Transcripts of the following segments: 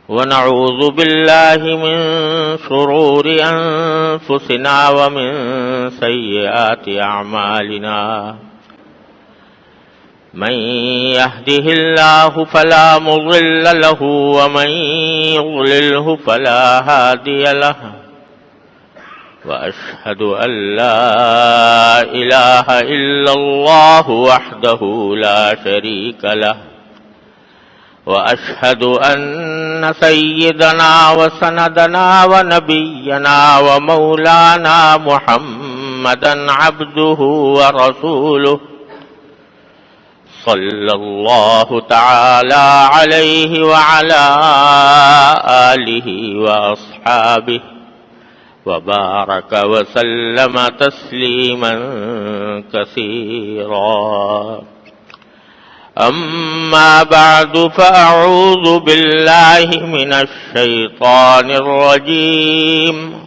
ونعوذ بالله من شرور أنفسنا ومن سيئات أعمالنا من يهده الله فلا مضل له ومن يضلله فلا هادي له وأشهد أن لا إله إلا الله وحده لا شريك له وأشهد أن سيدنا وسندنا ونبينا ومولانا محمدا عبده ورسوله صلى الله تعالى عليه وعلى آله وأصحابه وبارك وسلم تسليما كثيرا أما بعد فأعوذ بالله من الشيطان الرجيم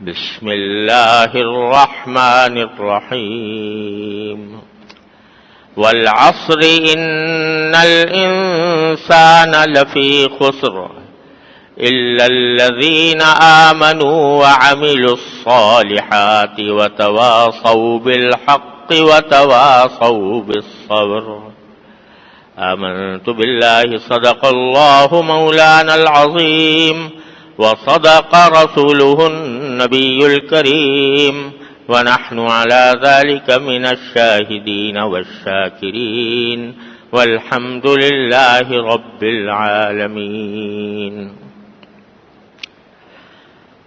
بسم الله الرحمن الرحيم والعصر إن الإنسان لفي خسر إلا الذين آمنوا وعملوا الصالحات وتواصوا بالحق وتواصوا بالصبر آمنت بالله صدق الله مولانا العظيم وصدق رسوله النبي الكريم ونحن على ذلك من الشاهدين والشاكرين والحمد لله رب العالمين.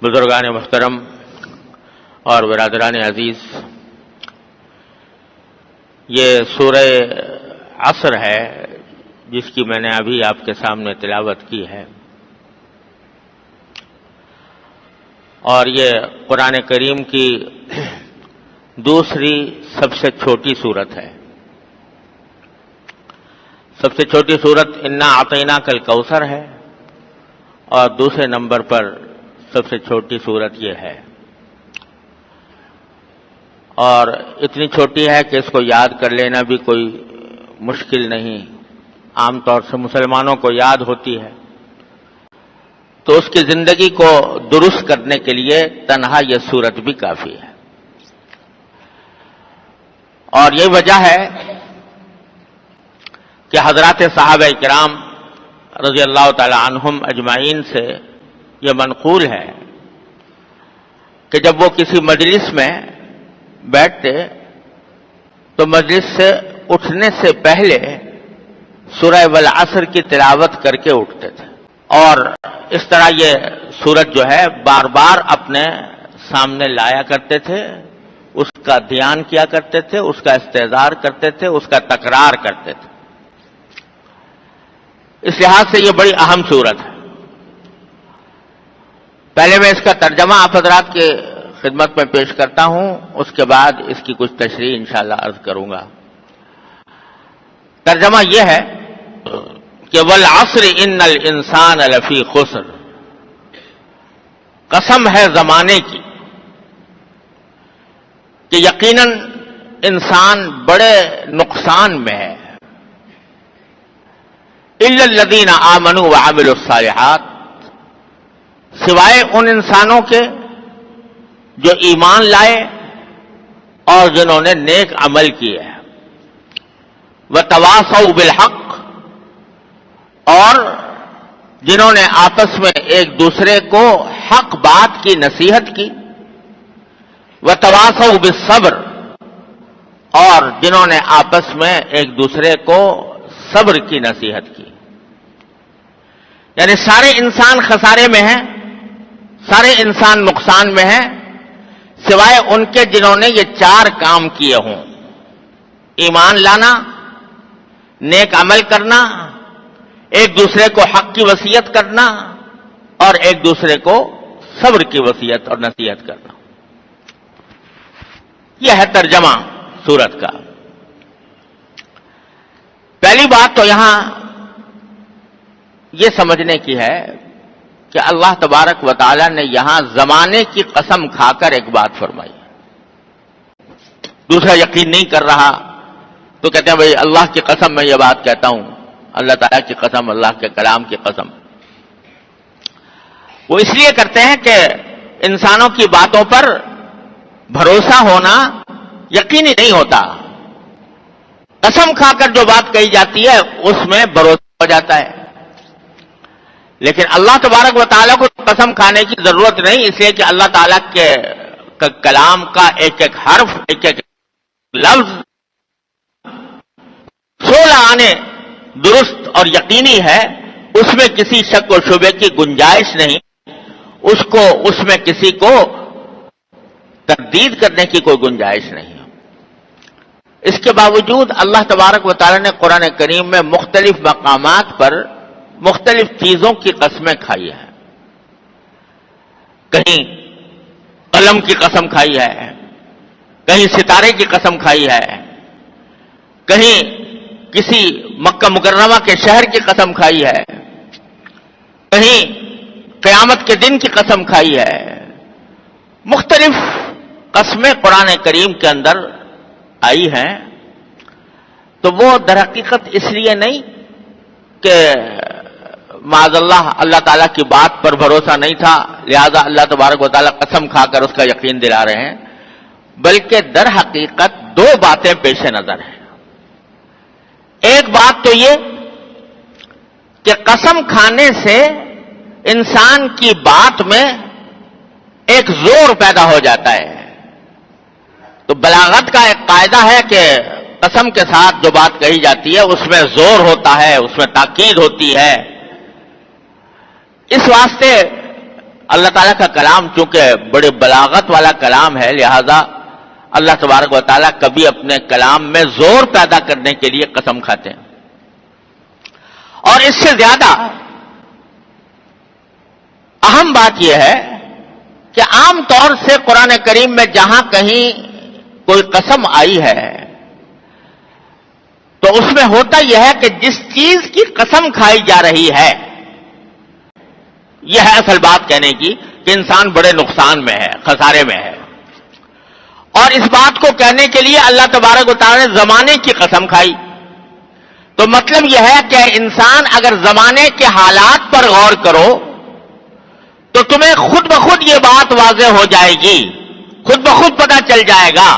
بزرگان محترم اور برادران عزیز، یہ سورہ عصر ہے جس کی میں نے ابھی آپ کے سامنے تلاوت کی ہے، اور یہ قرآن کریم کی دوسری سب سے چھوٹی سورت ہے. سب سے چھوٹی سورت انا اعطیناک الکوثر ہے، اور دوسرے نمبر پر سب سے چھوٹی سورت یہ ہے. اور اتنی چھوٹی ہے کہ اس کو یاد کر لینا بھی کوئی مشکل نہیں، عام طور سے مسلمانوں کو یاد ہوتی ہے. تو اس کی زندگی کو درست کرنے کے لیے تنہا یہ سورت بھی کافی ہے. اور یہ وجہ ہے کہ حضرات صحابہ کرام رضی اللہ تعالی عنہم اجمعین سے یہ منقول ہے کہ جب وہ کسی مجلس میں بیٹھتے تو مجلس سے اٹھنے سے پہلے سورہ والعصر کی تلاوت کر کے اٹھتے تھے، اور اس طرح یہ سورت جو ہے بار بار اپنے سامنے لایا کرتے تھے، اس کا دھیان کیا کرتے تھے، اس کا استحضار کرتے تھے، اس کا تکرار کرتے تھے. اس لحاظ سے یہ بڑی اہم سورت ہے. پہلے میں اس کا ترجمہ آپ حضرات کے خدمت میں پیش کرتا ہوں، اس کے بعد اس کی کچھ تشریح انشاءاللہ عرض کروں گا. ترجمہ یہ ہے کہ والعصر ان الانسان لفی خسر، قسم ہے زمانے کی کہ یقیناً انسان بڑے نقصان میں ہے. الا الذین آمنوا وعملوا الصالحات، سوائے ان انسانوں کے جو ایمان لائے اور جنہوں نے نیک عمل کیے ہیں. وتواصوا بالحق، اور جنہوں نے آپس میں ایک دوسرے کو حق بات کی نصیحت کی. وتواصوا بالصبر، اور جنہوں نے آپس میں ایک دوسرے کو صبر کی نصیحت کی. یعنی سارے انسان خسارے میں ہیں، سارے انسان نقصان میں ہیں، سوائے ان کے جنہوں نے یہ چار کام کیے ہوں: ایمان لانا، نیک عمل کرنا، ایک دوسرے کو حق کی وصیت کرنا، اور ایک دوسرے کو صبر کی وصیت اور نصیحت کرنا. یہ ہے ترجمہ سورت کا. پہلی بات تو یہاں یہ سمجھنے کی ہے کہ اللہ تبارک و تعالی نے یہاں زمانے کی قسم کھا کر ایک بات فرمائی. دوسرا یقین نہیں کر رہا تو کہتے ہیں بھئی اللہ کی قسم میں یہ بات کہتا ہوں، اللہ تعالیٰ کی قسم، اللہ کے کلام کی قسم. وہ اس لیے کرتے ہیں کہ انسانوں کی باتوں پر بھروسہ ہونا یقینی نہیں ہوتا. قسم کھا کر جو بات کہی جاتی ہے اس میں بھروسہ ہو جاتا ہے. لیکن اللہ تبارک و تعالیٰ کو قسم کھانے کی ضرورت نہیں، اس لیے کہ اللہ تعالیٰ کے کلام کا ایک ایک حرف، ایک ایک لفظ 16 آنے درست اور یقینی ہے. اس میں کسی شک و شبے کی گنجائش نہیں، اس میں کسی کو تردید کرنے کی کوئی گنجائش نہیں. اس کے باوجود اللہ تبارک و تعالی نے قرآن کریم میں مختلف مقامات پر مختلف چیزوں کی قسمیں کھائی ہیں. کہیں قلم کی قسم کھائی ہے، کہیں ستارے کی قسم کھائی ہے، کہیں کسی مکہ مکرمہ کے شہر کی قسم کھائی ہے، کہیں قیامت کے دن کی قسم کھائی ہے. مختلف قسمیں قرآن کریم کے اندر آئی ہیں. تو وہ در حقیقت اس لیے نہیں کہ معاذ اللہ تعالیٰ کی بات پر بھروسہ نہیں تھا لہذا اللہ تبارک و تعالیٰ قسم کھا کر اس کا یقین دلا رہے ہیں، بلکہ در حقیقت دو باتیں پیش نظر ہیں. ایک بات تو یہ کہ قسم کھانے سے انسان کی بات میں ایک زور پیدا ہو جاتا ہے. تو بلاغت کا ایک قاعدہ ہے کہ قسم کے ساتھ جو بات کہی جاتی ہے اس میں زور ہوتا ہے، اس میں تاکید ہوتی ہے. اس واسطے اللہ تعالیٰ کا کلام چونکہ بڑے بلاغت والا کلام ہے، لہذا اللہ تبارک و تعالیٰ کبھی اپنے کلام میں زور پیدا کرنے کے لیے قسم کھاتے ہیں. اور اس سے زیادہ اہم بات یہ ہے کہ عام طور سے قرآن کریم میں جہاں کہیں کوئی قسم آئی ہے تو اس میں ہوتا یہ ہے کہ جس چیز کی قسم کھائی جا رہی ہے، یہ ہے اصل بات کہنے کی کہ انسان بڑے نقصان میں ہے، خسارے میں ہے. اور اس بات کو کہنے کے لیے اللہ تبارک و تعالیٰ نے زمانے کی قسم کھائی. تو مطلب یہ ہے کہ انسان اگر زمانے کے حالات پر غور کرو تو تمہیں خود بخود یہ بات واضح ہو جائے گی، خود بخود پتہ چل جائے گا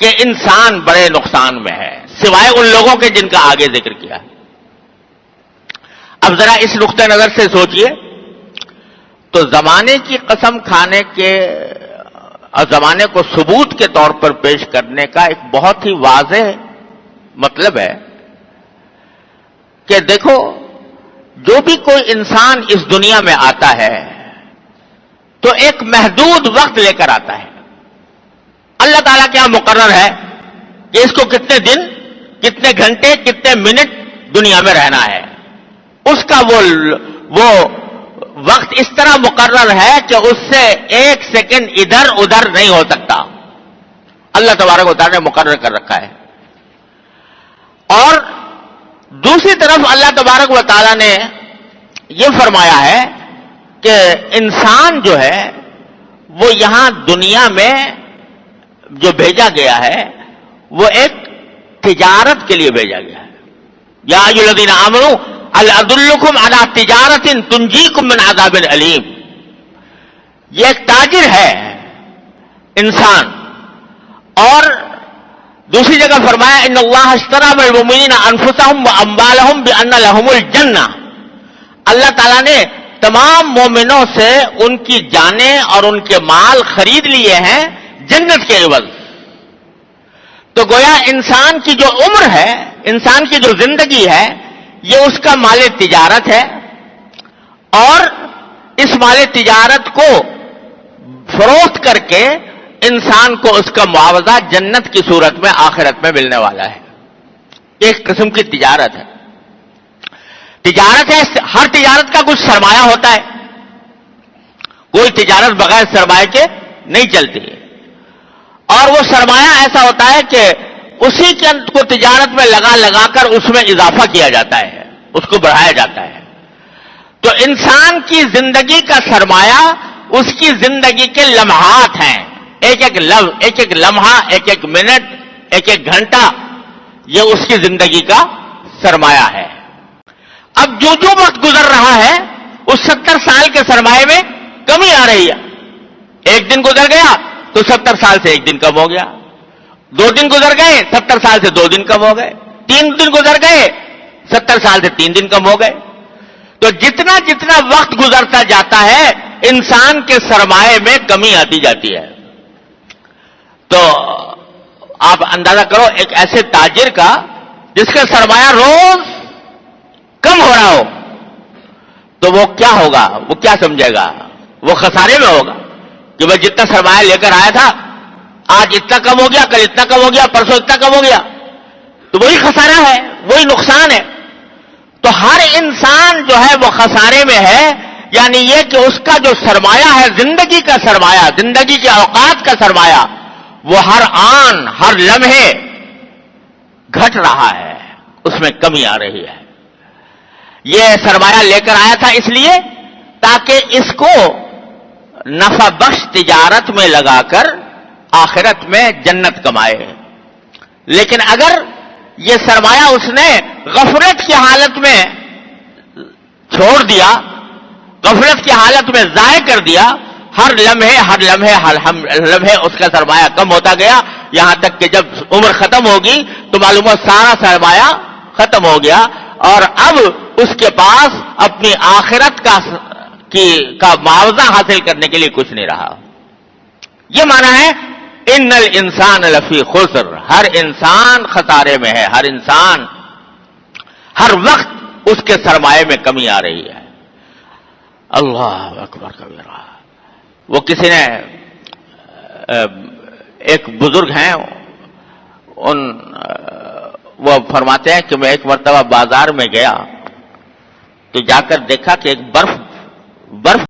کہ انسان بڑے نقصان میں ہے، سوائے ان لوگوں کے جن کا آگے ذکر کیا. اب ذرا اس نقطۂ نظر سے سوچئے تو زمانے کی قسم کھانے کے اور زمانے کو ثبوت کے طور پر پیش کرنے کا ایک بہت ہی واضح مطلب ہے کہ دیکھو جو بھی کوئی انسان اس دنیا میں آتا ہے تو ایک محدود وقت لے کر آتا ہے. اللہ تعالیٰ کیا مقرر ہے کہ اس کو کتنے دن، کتنے گھنٹے، کتنے منٹ دنیا میں رہنا ہے. اس کا وہ وقت اس طرح مقرر ہے کہ اس سے ایک سیکنڈ ادھر ادھر نہیں ہو سکتا. اللہ تبارک و تعالیٰ نے مقرر کر رکھا ہے. اور دوسری طرف اللہ تبارک و تعالیٰ نے یہ فرمایا ہے کہ انسان جو ہے وہ یہاں دنیا میں جو بھیجا گیا ہے وہ ایک تجارت کے لیے بھیجا گیا ہے. یا ایھا الذین آمنوا هل ادلکم علی تجارت تنجیکم من عذاب علیم. یہ ایک تاجر ہے انسان. اور دوسری جگہ فرمایا ان اللہ اشتری من المؤمنین انفسهم واموالهم بان لهم الجنہ. اللہ تعالیٰ نے تمام مومنوں سے ان کی جانیں اور ان کے مال خرید لیے ہیں جنت کے عوض. تو گویا انسان کی جو عمر ہے، انسان کی جو زندگی ہے، یہ اس کا مال تجارت ہے. اور اس مال تجارت کو فروخت کر کے انسان کو اس کا معاوضہ جنت کی صورت میں آخرت میں ملنے والا ہے. ایک قسم کی تجارت ہے. تجارت ہے، ہر تجارت کا کچھ سرمایہ ہوتا ہے. کوئی تجارت بغیر سرمایہ کے نہیں چلتی ہے. اور وہ سرمایہ ایسا ہوتا ہے کہ اسی کو تجارت میں لگا کر اس میں اضافہ کیا جاتا ہے، اس کو بڑھایا جاتا ہے. تو انسان کی زندگی کا سرمایہ اس کی زندگی کے لمحات ہیں. ایک ایک لفظ، ایک ایک لمحہ، ایک ایک منٹ، ایک ایک گھنٹہ، یہ اس کی زندگی کا سرمایہ ہے. اب جو وقت گزر رہا ہے اس 70 سال کے سرمایے میں کمی آ رہی ہے. ایک دن گزر گیا تو 70 سال سے ایک دن کم ہو گیا, 2 دن گزر گئے 70 سال سے 2 دن کم ہو گئے, 3 دن گزر گئے 70 سال سے 3 دن کم ہو گئے. تو جتنا جتنا وقت گزرتا جاتا ہے انسان کے سرمایے میں کمی آتی جاتی ہے. تو آپ اندازہ کرو ایک ایسے تاجر کا جس کا سرمایہ روز کم ہو رہا ہو تو وہ کیا ہوگا, وہ کیا سمجھے گا, وہ خسارے میں ہوگا کہ میں جتنا سرمایہ لے کر آیا تھا آج اتنا کم ہو گیا, کل اتنا کم ہو گیا, پرسوں اتنا کم ہو گیا. تو وہی خسارہ ہے, وہی نقصان ہے. تو ہر انسان جو ہے وہ خسارے میں ہے, یعنی یہ کہ اس کا جو سرمایہ ہے, زندگی کا سرمایہ, زندگی کے اوقات کا سرمایہ, وہ ہر آن ہر لمحے گھٹ رہا ہے, اس میں کمی آ رہی ہے. یہ سرمایہ لے کر آیا تھا اس لیے تاکہ اس کو نفع بخش تجارت میں لگا کر آخرت میں جنت کمائے. لیکن اگر یہ سرمایہ اس نے غفلت کی حالت میں چھوڑ دیا, غفلت کی حالت میں ضائع کر دیا, ہر لمحے اس کا سرمایہ کم ہوتا گیا, یہاں تک کہ جب عمر ختم ہوگی تو معلوم ہو سارا سرمایہ ختم ہو گیا اور اب اس کے پاس اپنی آخرت کا معاوضہ حاصل کرنے کے لیے کچھ نہیں رہا. یہ معنی ہے ان الانسان لفی خسر, ہر انسان خسارے میں ہے, ہر انسان ہر وقت اس کے سرمایے میں کمی آ رہی ہے. اللہ اکبر کبیرہ. وہ کسی نے ایک بزرگ ہیں وہ فرماتے ہیں کہ میں ایک مرتبہ بازار میں گیا تو جا کر دیکھا کہ ایک برف